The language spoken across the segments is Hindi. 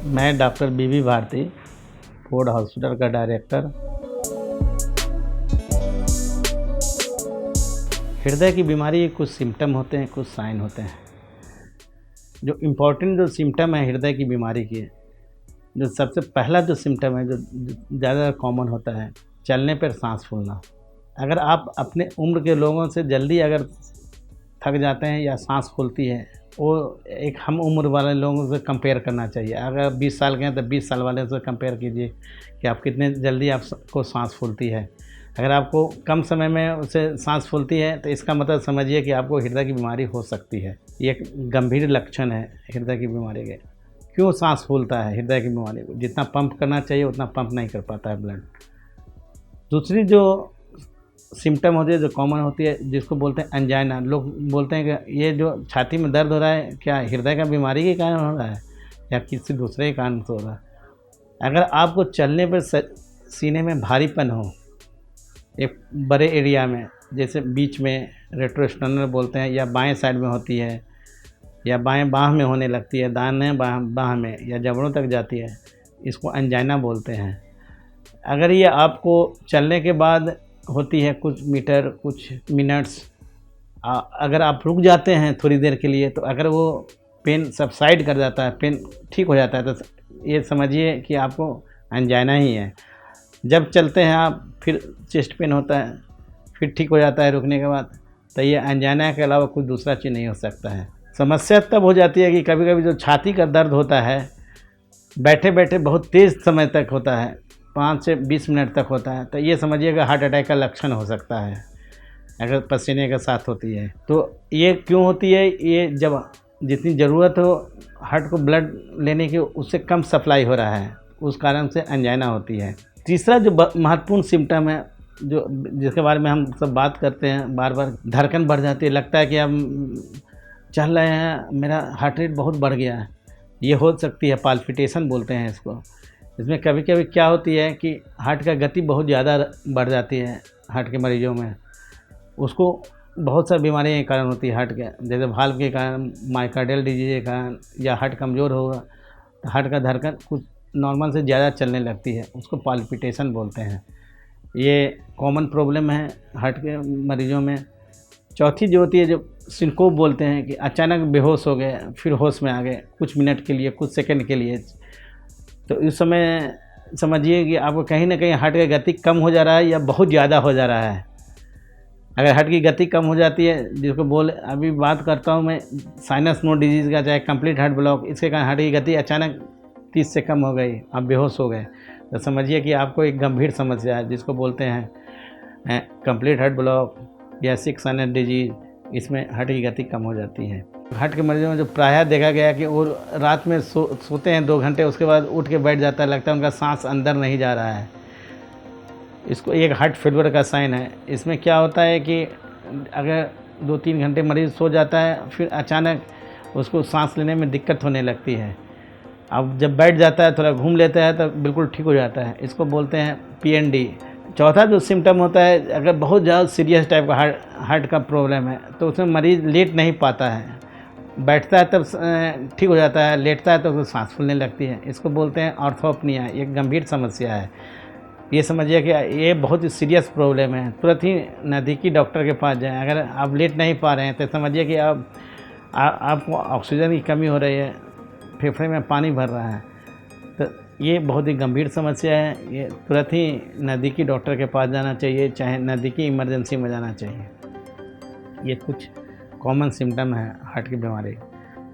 मैं डॉक्टर बीबी भारती, फोर्ड हॉस्पिटल का डायरेक्टर। हृदय की बीमारी के कुछ सिम्टम होते हैं, कुछ साइन होते हैं। जो इम्पोर्टेंट जो सिम्टम है हृदय की बीमारी के, जो सबसे पहला जो सिम्टम है, जो ज़्यादा कॉमन होता है, चलने पर सांस फूलना। अगर आप अपने उम्र के लोगों से जल्दी अगर थक जाते हैं या सांस फूलती है, वो एक हम उम्र वाले लोगों से कंपेयर करना चाहिए। अगर 20 साल के हैं तो 20 साल वाले से कंपेयर कीजिए कि आप कितने जल्दी आपको सांस फूलती है। अगर आपको कम समय में उससे सांस फूलती है तो इसका मतलब समझिए कि आपको हृदय की बीमारी हो सकती है। ये एक गंभीर लक्षण है हृदय की बीमारी के। क्यों सांस फूलता है हृदय की बीमारी को? जितना पंप करना चाहिए उतना पंप नहीं कर पाता है ब्लड। दूसरी जो सिम्टम होती है, जो कॉमन होती है, जिसको बोलते हैं एंजाइना। लोग बोलते हैं कि ये जो छाती में दर्द हो रहा है क्या हृदय का बीमारी के कारण हो रहा है या किसी दूसरे के कारण से हो रहा है। अगर आपको चलने पर सीने में भारीपन हो एक बड़े एरिया में, जैसे बीच में रेट्रोस्टर्नल बोलते हैं, या बाएं साइड में होती है या बाएं बाह में होने लगती है, दाहिने बाह में या जबड़ों तक जाती है, इसको एंजाइना बोलते हैं। अगर ये आपको चलने के बाद होती है कुछ मीटर, कुछ मिनट्स, अगर आप रुक जाते हैं थोड़ी देर के लिए, तो अगर वो पेन सबसाइड कर जाता है, पेन ठीक हो जाता है, तो ये समझिए कि आपको एंजाइना ही है। जब चलते हैं आप, फिर चेस्ट पेन होता है, फिर ठीक हो जाता है रुकने के बाद, तो ये एंजाइना के अलावा कुछ दूसरा चीज़ नहीं हो सकता है। समस्या तब हो जाती है कि कभी कभी जो छाती का दर्द होता है बैठे बैठे बहुत तेज़ समय तक होता है, 5 से 20 मिनट तक होता है, तो ये समझिएगा हार्ट अटैक का लक्षण हो सकता है अगर पसीने के साथ होती है। तो ये क्यों होती है? ये जब जितनी ज़रूरत हो हार्ट को ब्लड लेने की, उससे कम सप्लाई हो रहा है, उस कारण से एंजाइना होती है। तीसरा जो महत्वपूर्ण सिम्टम है, जो जिसके बारे में हम सब बात करते हैं बार बार, धड़कन बढ़ जाती है, लगता है कि हम चल रहे हैं, मेरा हार्ट रेट बहुत बढ़ गया है। ये हो सकती है, पाल्पिटेशन बोलते हैं इसको। इसमें कभी कभी क्या होती है कि हार्ट का गति बहुत ज़्यादा बढ़ जाती है हार्ट के मरीजों में। उसको बहुत सारी बीमारियों के कारण होती है हार्ट के, जैसे वाल्व के कारण, माइकार्डियल डिजीज के कारण, या हार्ट कमज़ोर होगा तो हार्ट का धड़कन कुछ नॉर्मल से ज़्यादा चलने लगती है, उसको पाल्पिटेशन बोलते हैं। ये कॉमन प्रॉब्लम है हार्ट के मरीजों में। चौथी जो होती है, जो सिनकोप बोलते हैं, कि अचानक बेहोश हो गए फिर होश में आ गए कुछ मिनट के लिए, कुछ सेकंड के लिए, तो इस समय समझिए कि आपको कहीं ना कहीं हार्ट की गति कम हो जा रहा है या बहुत ज़्यादा हो जा रहा है। अगर हार्ट की गति कम हो जाती है, जिसको अभी बात करता हूँ मैं साइनस नोड डिजीज़ का, चाहे कंप्लीट हार्ट ब्लॉक, इसके कारण हार्ट की गति अचानक 30 से कम हो गई, आप बेहोश हो गए, तो समझिए कि आपको एक गंभीर समस्या है, जिसको बोलते हैं कंप्लीट हार्ट ब्लॉक या 6 साइनस डिजीज़। इसमें हार्ट की गति कम हो जाती है। हार्ट के मरीजों में जो प्रायः देखा गया कि वो रात में सोते हैं 2 घंटे, उसके बाद उठ के बैठ जाता है, लगता है उनका सांस अंदर नहीं जा रहा है। इसको एक हार्ट फेलियर का साइन है। इसमें क्या होता है कि अगर 2-3 घंटे मरीज़ सो जाता है, फिर अचानक उसको सांस लेने में दिक्कत होने लगती है। अब जब बैठ जाता है, थोड़ा घूम लेता है, तो बिल्कुल ठीक हो जाता है। इसको बोलते हैं PND। चौथा जो सिम्टम होता है, अगर बहुत ज़्यादा सीरियस टाइप का हार्ट का प्रॉब्लम है, तो उसमें मरीज़ लेट नहीं पाता है, बैठता है तब ठीक हो जाता है, लेटता है तो उसको सांस फूलने लगती है। इसको बोलते हैं ऑर्थोपनिया। ये गंभीर समस्या है। ये समझिए कि ये बहुत ही सीरियस प्रॉब्लम है, तुरंत ही नज़दीकी डॉक्टर के पास जाएं। अगर आप लेट नहीं पा रहे हैं तो समझिए कि आपको ऑक्सीजन की कमी हो रही है, फेफड़े में पानी भर रहा है, तो ये बहुत ही गंभीर समस्या है। ये तुरंत ही नज़दीकी डॉक्टर के पास जाना चाहिए, चाहे नज़दीकी इमरजेंसी में जाना चाहिए। ये कुछ कॉमन सिम्टम है हार्ट की बीमारी।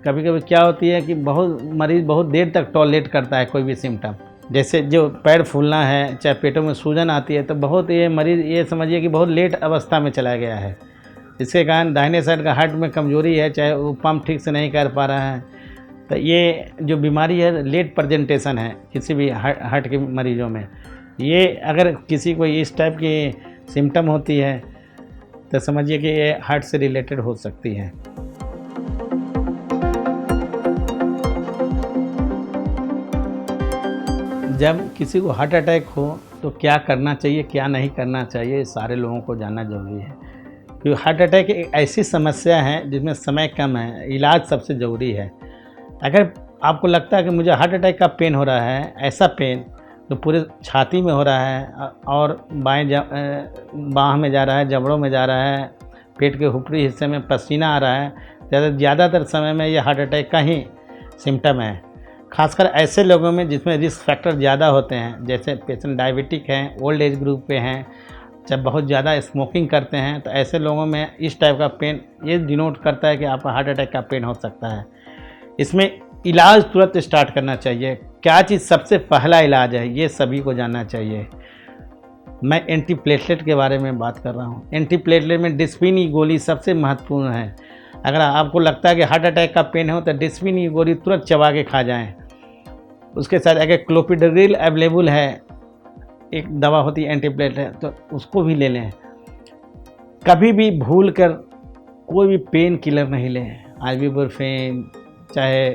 कभी कभी क्या होती है कि मरीज़ बहुत देर तक टॉलरेट करता है कोई भी सिम्टम, जैसे जो पैर फूलना है, चाहे पेटों में सूजन आती है, तो बहुत ये मरीज़ ये समझिए कि बहुत लेट अवस्था में चला गया है। इसके कारण दाहिने साइड का हार्ट में कमजोरी है, चाहे वो पंप ठीक से नहीं कर पा रहा है, तो ये जो बीमारी है लेट प्रेजेंटेशन है किसी भी हार्ट के मरीजों में। ये अगर किसी को इस टाइप की सिम्टम होती है तो समझिए कि ये हार्ट से रिलेटेड हो सकती है। जब किसी को हार्ट अटैक हो तो क्या करना चाहिए, क्या नहीं करना चाहिए, ये सारे लोगों को जानना ज़रूरी है। क्योंकि हार्ट अटैक एक ऐसी समस्या है जिसमें समय कम है, इलाज सबसे ज़रूरी है। अगर आपको लगता है कि मुझे हार्ट अटैक का पेन हो रहा है, ऐसा पेन तो पूरे छाती में हो रहा है और बाँह में जा रहा है, जबड़ों में जा रहा है, पेट के ऊपरी हिस्से में पसीना आ रहा है, ज़्यादातर समय में ये हार्ट अटैक का ही सिम्पटम है। खासकर ऐसे लोगों में जिसमें रिस्क फैक्टर ज़्यादा होते हैं, जैसे पेशेंट डायबिटिक हैं, ओल्ड एज ग्रुप पे हैं, जब बहुत ज़्यादा स्मोकिंग करते हैं, तो ऐसे लोगों में इस टाइप का पेन ये डिनोट करता है कि आपका हार्ट अटैक का पेन हो सकता है। इसमें इलाज तुरंत स्टार्ट करना चाहिए। क्या चीज़ सबसे पहला इलाज है, ये सभी को जानना चाहिए। मैं एंटीप्लेटलेट के बारे में बात कर रहा हूँ। एंटीप्लेटलेट में डिस्पिन की गोली सबसे महत्वपूर्ण है। अगर आपको लगता है कि हार्ट अटैक का पेन हो तो डिस्पिन की गोली तुरंत चबा के खा जाएं। उसके साथ अगर क्लोपिडोग्रिल अवेलेबल है, एक दवा होती है एंटीप्लेटलेट, तो उसको भी ले लें। कभी भी भूल कर कोई भी पेन किलर नहीं लें, आइबुप्रोफेन, चाहे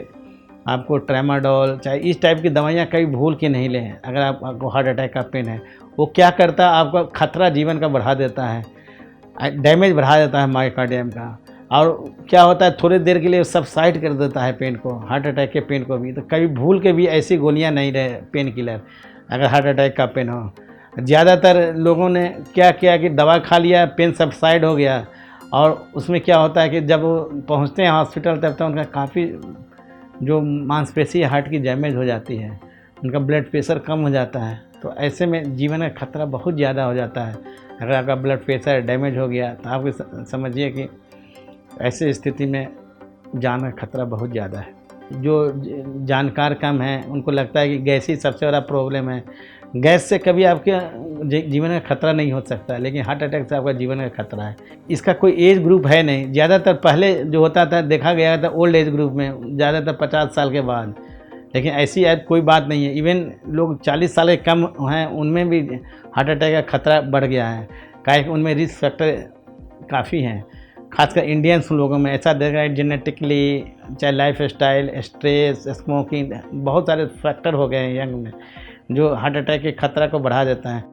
आपको ट्रेमाडोल, चाहे इस टाइप की दवाइयाँ कभी भूल के नहीं लें। अगर आपको हार्ट अटैक का पेन है, वो क्या करता है, आपका खतरा जीवन का बढ़ा देता है, डैमेज बढ़ा देता है मायोकार्डियम का, और क्या होता है थोड़ी देर के लिए सबसाइड कर देता है पेन को, हार्ट अटैक के पेन को भी। तो कभी भूल के भी ऐसी गोलियां नहीं रहे पेन किलर अगर हार्ट अटैक का पेन हो। ज़्यादातर लोगों ने क्या किया कि दवा खा लिया, पेन सबसाइड हो गया, और उसमें क्या होता है कि जब वो पहुँचते हैं हॉस्पिटल तब तक उनका काफ़ी जो मांसपेशी हार्ट की डैमेज हो जाती है, उनका ब्लड प्रेशर कम हो जाता है। तो ऐसे में जीवन का खतरा बहुत ज़्यादा हो जाता है। अगर आपका ब्लड प्रेशर डैमेज हो गया तो आप समझिए कि ऐसे स्थिति में जान का खतरा बहुत ज़्यादा है। जो जानकार कम हैं उनको लगता है कि गैस ही सबसे बड़ा प्रॉब्लम है। गैस से कभी आपके जीवन का खतरा नहीं हो सकता, लेकिन हार्ट अटैक से आपका जीवन का खतरा है। इसका कोई एज ग्रुप है नहीं। ज़्यादातर पहले जो होता था देखा गया था ओल्ड एज ग्रुप में, ज़्यादातर 50 साल के बाद, लेकिन ऐसी आज कोई बात नहीं है। इवन लोग 40 साल के कम हैं उनमें भी हार्ट अटैक का खतरा बढ़ गया है, काहे कि उनमें रिस्क फैक्टर काफ़ी हैं। खासकर इंडियंस लोगों में ऐसा देखा है, जेनेटिकली, चाहे लाइफ स्टाइल, स्ट्रेस, स्मोकिंग, बहुत सारे फैक्टर हो गए हैं यंग में जो हार्ट अटैक के खतरा को बढ़ा देता है।